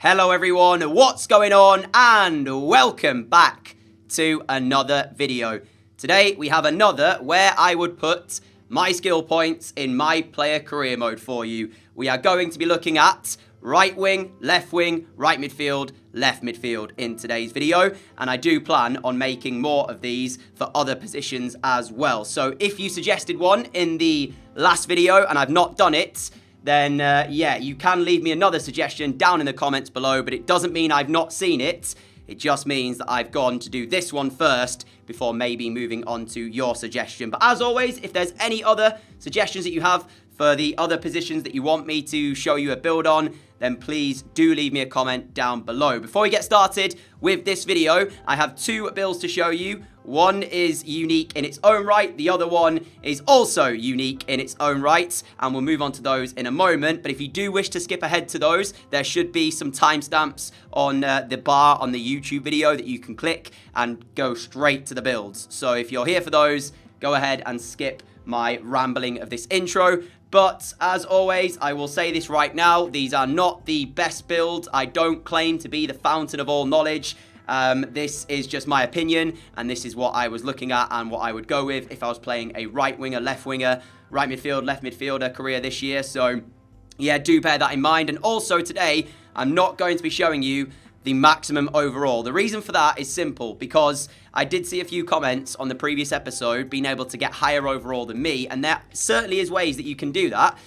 Hello everyone, what's going on? And welcome back to another video. Today we have another where I would put my skill points in my player career mode for you. We are going to be looking at right wing, right midfield, left midfield in today's video. And I do plan on making more of these for other positions as well. So if you suggested one in the last video and I've not done it, then yeah, you can leave me another suggestion down in the comments below, but it doesn't mean I've not seen it. It just means that I've gone to do this one first before maybe moving on to your suggestion. But as always, if there's any other suggestions that you have for the other positions that you want me to show you a build on, then please do leave me a comment down below. Before we get started with this video, I have two builds to show you. One is unique in its own right. The other one is also unique in its own right. And we'll move on to those in a moment. But if you do wish to skip ahead to those, there should be some timestamps on the bar on the YouTube video that you can click and go straight to the builds. So if you're here for those, go ahead and skip my rambling of this intro. But as always, I will say this right now, these are not the best builds. I don't claim to be the fountain of all knowledge. This is just my opinion, and this is what I was looking at and what I would go with if I was playing a right winger, left winger, right midfield, left midfielder career this year. So yeah, do bear that in mind. And also today, I'm not going to be showing you the maximum overall. The reason for that is simple, because I did see a few comments on the previous episode being able to get higher overall than me, and there certainly is ways that you can do that.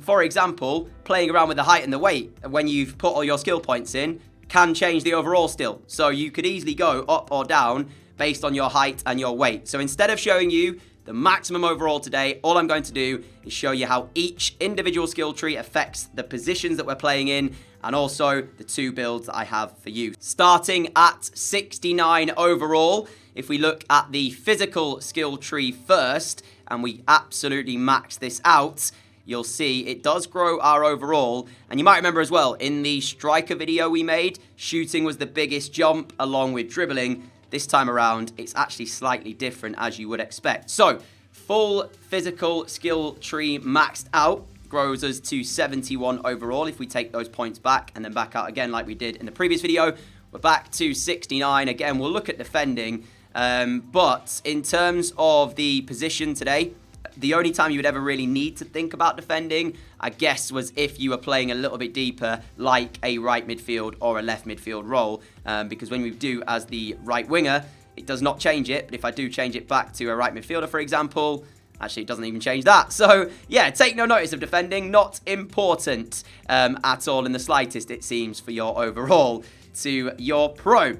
For example, playing around with the height and the weight when you've put all your skill points in can change the overall still. So you could easily go up or down based on your height and your weight. So instead of showing you the maximum overall today, all I'm going to do is show you how each individual skill tree affects the positions that we're playing in, and also the two builds that I have for you. Starting at 69 overall, if we look at the physical skill tree first, and we absolutely max this out, you'll see it does grow our overall. And you might remember as well, in the striker video we made, shooting was the biggest jump along with dribbling. This time around, it's actually slightly different, as you would expect. So, full physical skill tree maxed out grows us to 71 overall. If we take those points back and then back out again like we did in the previous video, we're back to 69. Again, we'll look at defending. But in terms of the position today, the only time you would ever really need to think about defending, I guess, was if you were playing a little bit deeper, like a right midfield or a left midfield role. Because when we do as the right winger, it does not change it. But if I do change it back to a right midfielder, for example, actually, it doesn't even change that. So, yeah, take no notice of defending. Not important at all in the slightest, it seems, for your overall to your pro.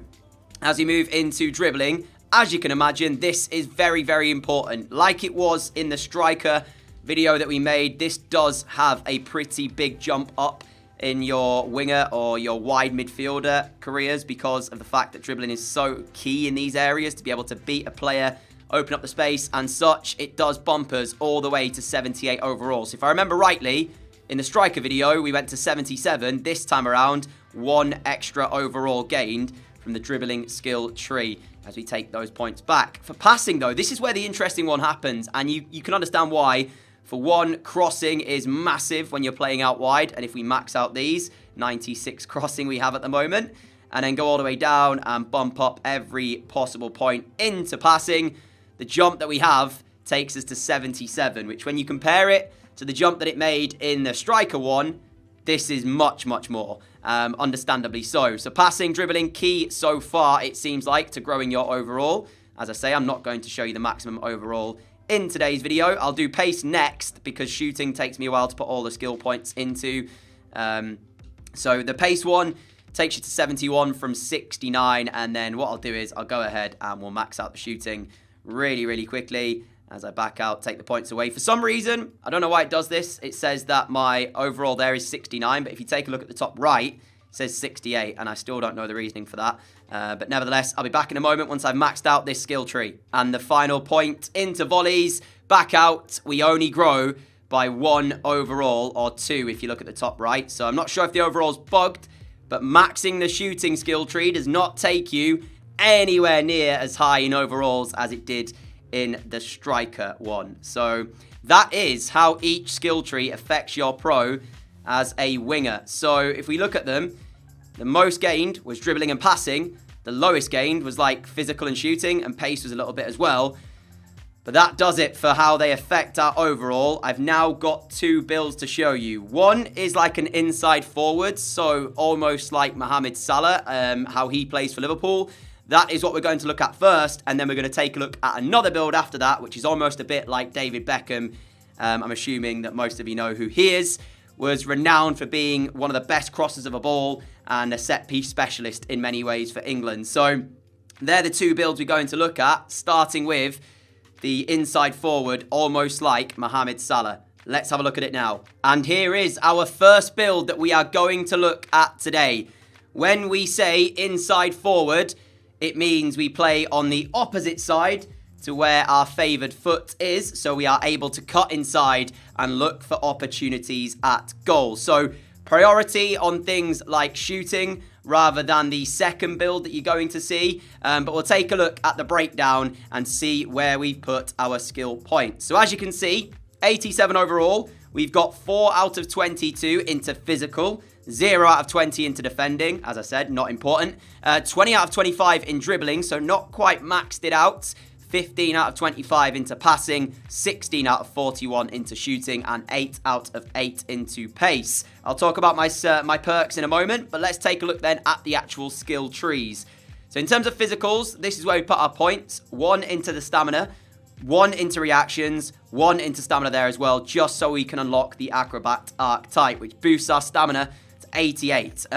As we move into dribbling, as you can imagine, this is very, very important. Like it was in the striker video that we made, this does have a pretty big jump up in your winger or your wide midfielder careers because of the fact that dribbling is so key in these areas to be able to beat a player, open up the space and such. It does bump us all the way to 78 overall. So if I remember rightly, in the striker video, we went to 77. This time around, one extra overall gained from the dribbling skill tree as we take those points back. For passing, though, this is where the interesting one happens, and you can understand why. For one, crossing is massive when you're playing out wide, and if we max out these, 96 crossing we have at the moment, and then go all the way down and bump up every possible point into passing, the jump that we have takes us to 77, which when you compare it to the jump that it made in the striker one, this is much, much more, understandably so. So passing, dribbling, key so far, it seems like, to growing your overall. As I say, I'm not going to show you the maximum overall in today's video. I'll do pace next because shooting takes me a while to put all the skill points into. So the pace one takes you to 71 from 69. And then what I'll do is I'll go ahead and we'll max out the shooting really, really quickly. As I back out, take the points away. For some reason, I don't know why it does this. It says that my overall there is 69, but if you take a look at the top right, it says 68, and I still don't know the reasoning for that. But nevertheless, I'll be back in a moment once I've maxed out this skill tree. And the final point into volleys, back out, we only grow by 1 overall, or 2 if you look at the top right. So I'm not sure if the overall's bugged, but maxing the shooting skill tree does not take you anywhere near as high in overalls as it did in the striker one. So that is how each skill tree affects your pro as a winger. So if we look at them, The most gained was dribbling and passing. The lowest gained was like physical and shooting, and pace was a little bit as well. But that does it for how they affect our overall. I've now got 2 builds to show you. One is like an inside forward, so almost like Mohamed Salah, how he plays for Liverpool. That is what we're going to look at first, and then we're going to take a look at another build after that, which is almost a bit like David Beckham. I'm assuming that most of you know who he is. Was renowned for being one of the best crossers of a ball and a set-piece specialist in many ways for England. So they're the 2 builds we're going to look at, starting with the inside forward, almost like Mohamed Salah. Let's have a look at it now. And here is our first build that we are going to look at today. When we say inside forward, it means we play on the opposite side to where our favoured foot is, so we are able to cut inside and look for opportunities at goal. So priority on things like shooting rather than the second build that you're going to see. But we'll take a look at the breakdown and see where we've put our skill points. So as you can see, 87 overall. We've got 4 out of 22 into physical, 0 out of 20 into defending, as I said, not important. 20 out of 25 in dribbling, so not quite maxed it out. 15 out of 25 into passing, 16 out of 41 into shooting, and 8 out of 8 into pace. I'll talk about my perks in a moment, but let's take a look then at the actual skill trees. So in terms of physicals, this is where we put our points. 1 into the stamina, 1 into reactions, 1 into stamina there as well, just so we can unlock the acrobat archetype, which boosts our stamina to 88.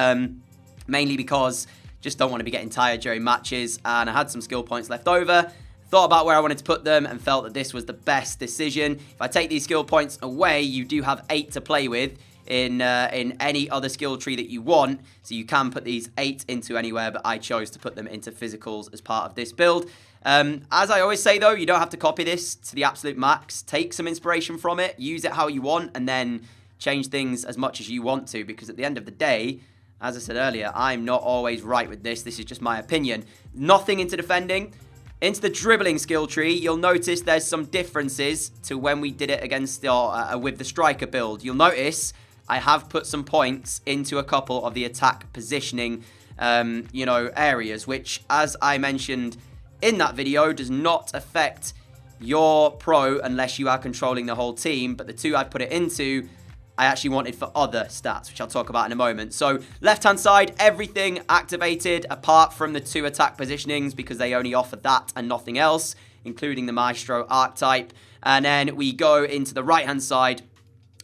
Mainly because just don't want to be getting tired during matches, and I had some skill points left over. Thought about where I wanted to put them and felt that this was the best decision. If I take these skill points away, you do have 8 to play with in any other skill tree that you want. So you can put these 8 into anywhere, but I chose to put them into physicals as part of this build. As I always say though, you don't have to copy this to the absolute max. Take some inspiration from it, use it how you want, and then change things as much as you want to, because at the end of the day, as I said earlier, I'm not always right with this. This is just my opinion. Nothing into defending. Into the dribbling skill tree, you'll notice there's some differences to when we did it against with the striker build. You'll notice I have put some points into a couple of the attack positioning, areas, which, as I mentioned in that video, does not affect your pro unless you are controlling the whole team. But the 2 I put it into, I actually wanted for other stats, which I'll talk about in a moment. So left-hand side, everything activated apart from the 2 attack positionings, because they only offer that and nothing else, including the Maestro archetype. And then we go into the right-hand side,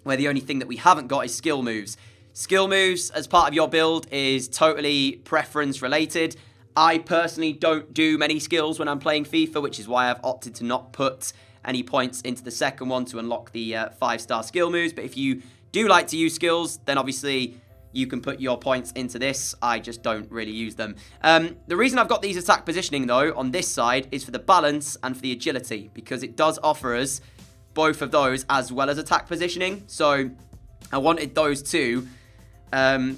where the only thing that we haven't got is skill moves. Skill moves as part of your build is totally preference related. I personally don't do many skills when I'm playing FIFA, which is why I've opted to not put any points into the second one to unlock the 5-star skill moves. But if you do like to use skills, then obviously you can put your points into this. I just don't really use them. The reason I've got these attack positioning though on this side is for the balance and for the agility, because it does offer us both of those as well as attack positioning. So I wanted those 2.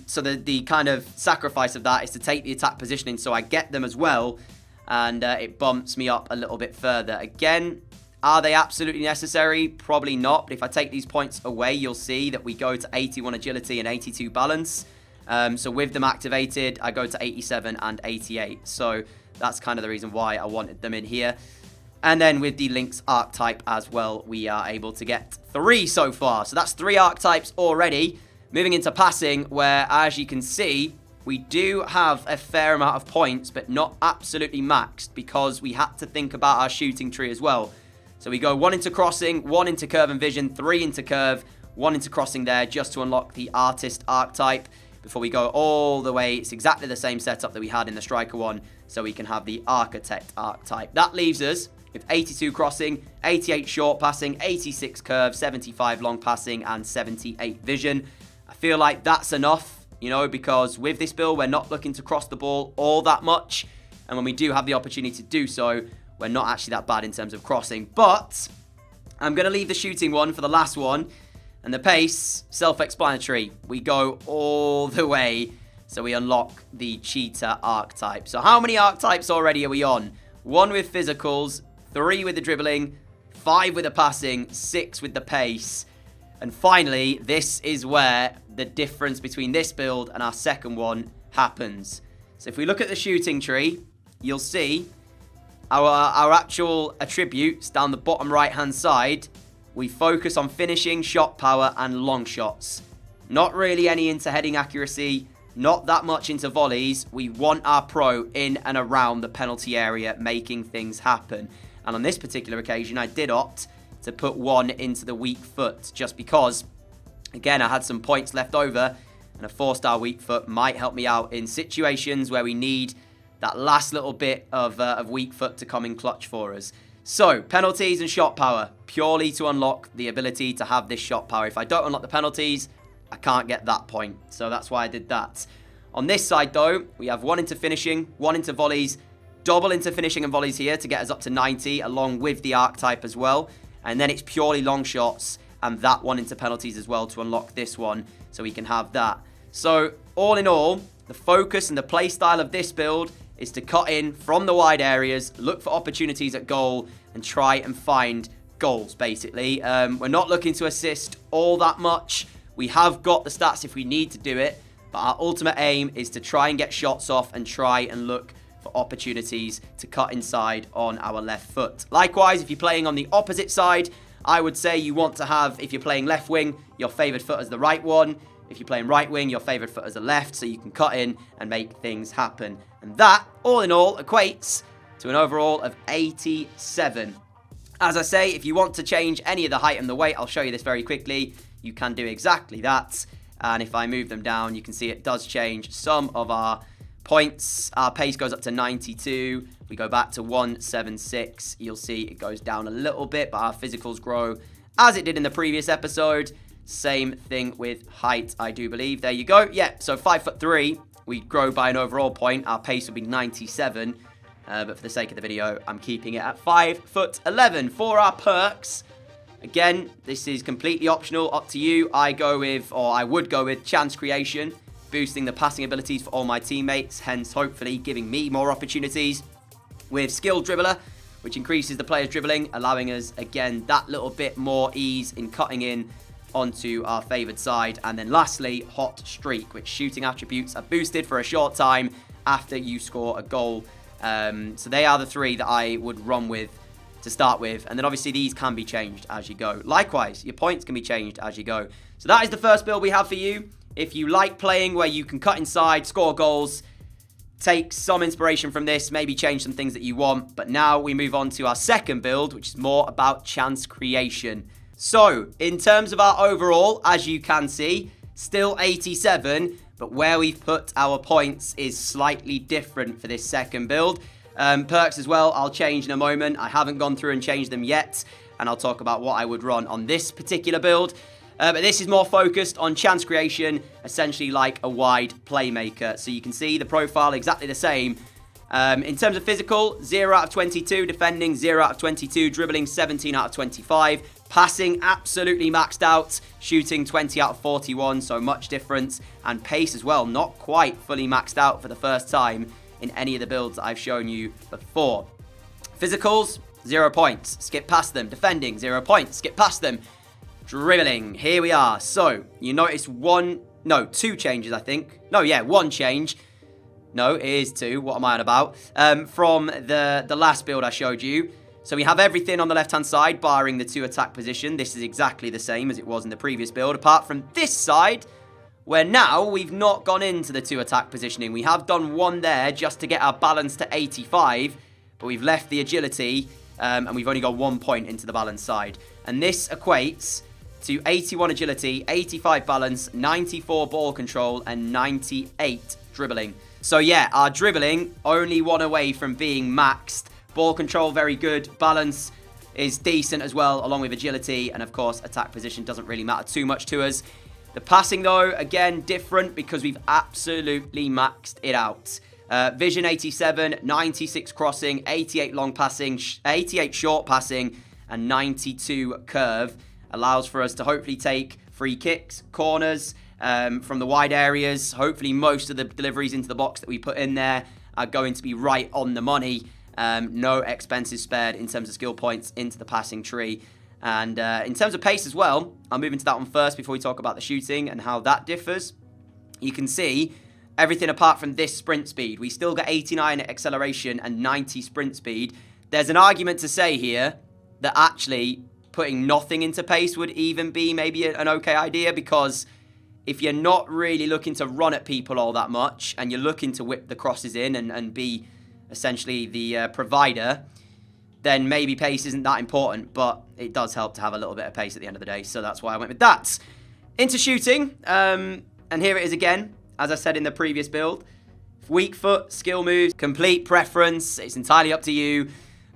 So the kind of sacrifice of that is to take the attack positioning so I get them as well, and it bumps me up a little bit further. Again, are they absolutely necessary? Probably not. But if I take these points away, you'll see that we go to 81 agility and 82 balance. So with them activated, I go to 87 and 88. So that's kind of the reason why I wanted them in here. And then with the Lynx archetype as well, we are able to get 3 so far. So that's 3 archetypes already. Moving into passing, where, as you can see, we do have a fair amount of points, but not absolutely maxed, because we had to think about our shooting tree as well. So we go 1 into crossing, 1 into curve and vision, 3 into curve, 1 into crossing there, just to unlock the artist archetype before we go all the way. It's exactly the same setup that we had in the striker one, so we can have the architect archetype. That leaves us with 82 crossing, 88 short passing, 86 curve, 75 long passing, and 78 vision. I feel like that's enough, because with this build, we're not looking to cross the ball all that much. And when we do have the opportunity to do so, we're not actually that bad in terms of crossing. But I'm going to leave the shooting one for the last one. And the pace, self-explanatory. We go all the way, so we unlock the cheetah archetype. So how many archetypes already are we on? 1 with physicals, 3 with the dribbling, 5 with the passing, 6 with the pace. And finally, this is where the difference between this build and our second one happens. So if we look at the shooting tree, you'll see our actual attributes down the bottom right-hand side. We focus on finishing, shot power, and long shots. Not really any into heading accuracy, not that much into volleys. We want our pro in and around the penalty area, making things happen. And on this particular occasion, I did opt to put one into the weak foot, just because, again, I had some points left over, and a 4-star weak foot might help me out in situations where we need that last little bit of weak foot to come in clutch for us. So, penalties and shot power, purely to unlock the ability to have this shot power. If I don't unlock the penalties, I can't get that point. So that's why I did that. On this side, though, we have one into finishing, one into volleys, double into finishing and volleys here to get us up to 90, along with the archetype as well. And then it's purely long shots, and that one into penalties as well to unlock this one, so we can have that. So, all in all, the focus and the play style of this build is to cut in from the wide areas, look for opportunities at goal, and try and find goals, basically. We're not looking to assist all that much. We have got the stats if we need to do it, but our ultimate aim is to try and get shots off and try and look for opportunities to cut inside on our left foot. Likewise, if you're playing on the opposite side, I would say you want to have, if you're playing left wing, your favoured foot as the right one. If you're playing right wing, your favoured foot as the left, so you can cut in and make things happen. And that, all in all, equates to an overall of 87. As I say, if you want to change any of the height and the weight, I'll show you this very quickly. You can do exactly that. And if I move them down, you can see it does change some of our points. Our pace goes up to 92. We go back to 176. You'll see it goes down a little bit, but our physicals grow as it did in the previous episode. Same thing with height, I do believe. There you go. Yeah, so 5'3", we grow by an overall point. Our pace would be 97. But for the sake of the video, I'm keeping it at 5'11". For our perks, again, this is completely optional, up to you. I would go with chance creation, boosting the passing abilities for all my teammates, hence hopefully giving me more opportunities. With skill dribbler, which increases the player's dribbling, allowing us, again, that little bit more ease in cutting in onto our favoured side. And then lastly, hot streak, which shooting attributes are boosted for a short time after you score a goal. So they are the three that I would run with to start with. And then obviously these can be changed as you go. Likewise, your points can be changed as you go. So that is the first build we have for you. If you like playing where you can cut inside, score goals, take some inspiration from this, maybe change some things that you want. But now we move on to our second build, which is more about chance creation. So, in terms of our overall, as you can see, still 87, but where we've put our points is slightly different for this second build. Perks as well, I'll change in a moment. I haven't gone through and changed them yet, and I'll talk about what I would run on this particular build. But this is more focused on chance creation, essentially like a wide playmaker. So you can see the profile exactly the same. In terms of physical, 0 out of 22, defending 0 out of 22, dribbling 17 out of 25, passing absolutely maxed out, shooting 20 out of 41, so much difference, and pace as well, not quite fully maxed out for the first time in any of the builds that I've shown you before. Physicals, 0 points, skip past them. Defending, 0 points, skip past them. Dribbling, here we are. So, you notice two changes, I think. One change. No, it is 2. What am I on about? From the last build I showed you. So we have everything on the left-hand side, barring the 2 attack position. This is exactly the same as it was in the previous build, apart from this side, where now we've not gone into the 2 attack positioning. We have done 1 there just to get our balance to 85, but we've left the agility, and we've only got 1 point into the balance side. And this equates to 81 agility, 85 balance, 94 ball control, and 98 dribbling. So yeah, our dribbling only 1 away from being maxed. Ball control, very good. Balance is decent as well, along with agility. And of course, attack position doesn't really matter too much to us. The passing, though, again, different because we've absolutely maxed it out. Vision 87, 96 crossing, 88 long passing, 88 short passing, and 92 curve. Allows for us to hopefully take free kicks, corners from the wide areas. Hopefully, most of the deliveries into the box that we put in there are going to be right on the money. No expenses spared in terms of skill points into the passing tree. And in terms of pace as well, I'll move into that one first before we talk about the shooting and how that differs. You can see everything apart from this sprint speed. We still get 89 acceleration and 90 sprint speed. There's an argument to say here that actually putting nothing into pace would even be maybe an okay idea, because if you're not really looking to run at people all that much and you're looking to whip the crosses in and be essentially the provider, then maybe pace isn't that important, but it does help to have a little bit of pace at the end of the day, so that's why I went with that. Into shooting, and here it is again, as I said in the previous build. Weak foot, skill moves, complete preference, it's entirely up to you,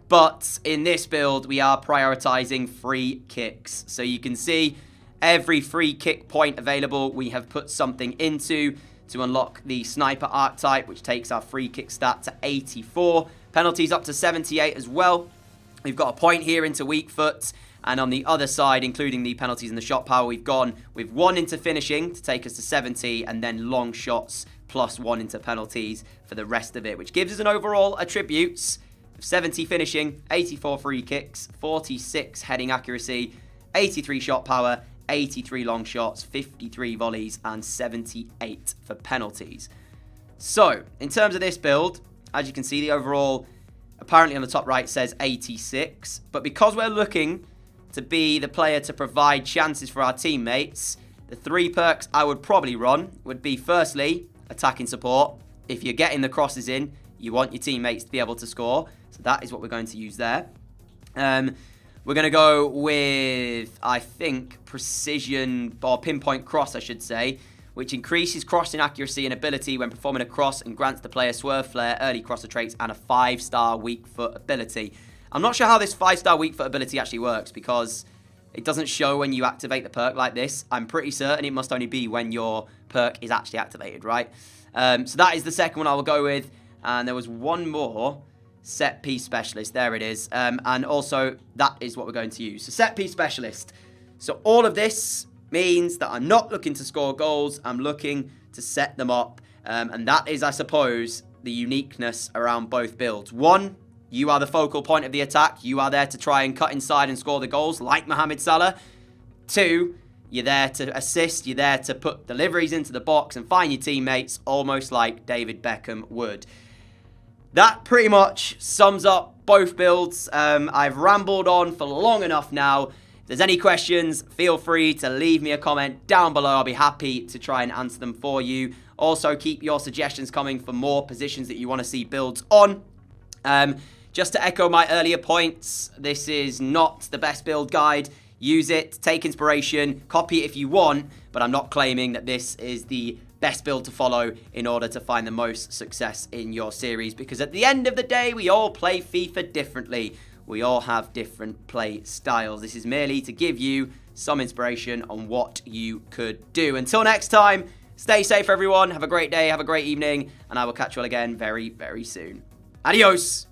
but in this build, we are prioritizing free kicks. So you can see every free kick point available, we have put something into to unlock the sniper archetype, which takes our free kick stat to 84. Penalties up to 78 as well. We've got a point here into weak foot, and on the other side, including the penalties and the shot power, we've gone with 1 into finishing to take us to 70, and then long shots plus 1 into penalties for the rest of it, which gives us an overall attributes of 70 finishing, 84 free kicks, 46 heading accuracy, 83 shot power, 83 long shots, 53 volleys, and 78 for penalties. So, in terms of this build, as you can see, the overall apparently on the top right says 86, but because we're looking to be the player to provide chances for our teammates, the 3 perks I would probably run would be, firstly, attacking support. If you're getting the crosses in, you want your teammates to be able to score, so that is what we're going to use there. We're going to go with, I think, precision, or pinpoint cross, I should say, which increases crossing accuracy and ability when performing a cross and grants the player swerve flare, early crosser traits, and a 5-star weak foot ability. I'm not sure how this 5-star weak foot ability actually works, because it doesn't show when you activate the perk like this. I'm pretty certain it must only be when your perk is actually activated, right? So that is the second one I will go with. And there was one more, set piece specialist. There it is. And also, that is what we're going to use. So set piece specialist. So all of this means that I'm not looking to score goals. I'm looking to set them up. And that is, I suppose, the uniqueness around both builds. One, you are the focal point of the attack. You are there to try and cut inside and score the goals like Mohamed Salah. Two, you're there to assist. You're there to put deliveries into the box and find your teammates, almost like David Beckham would. That pretty much sums up both builds. I've rambled on for long enough now. If there's any questions, feel free to leave me a comment down below. I'll be happy to try and answer them for you. Also, keep your suggestions coming for more positions that you want to see builds on. Just to echo my earlier points, this is not the best build guide. Use it, take inspiration, copy it if you want, but I'm not claiming that this is the best build to follow in order to find the most success in your series, because at the end of the day, we all play FIFA differently. We all have different play styles. This is merely to give you some inspiration on what you could do. Until next time, stay safe, everyone. Have a great day, have a great evening, and I will catch you all again very, very soon. Adios!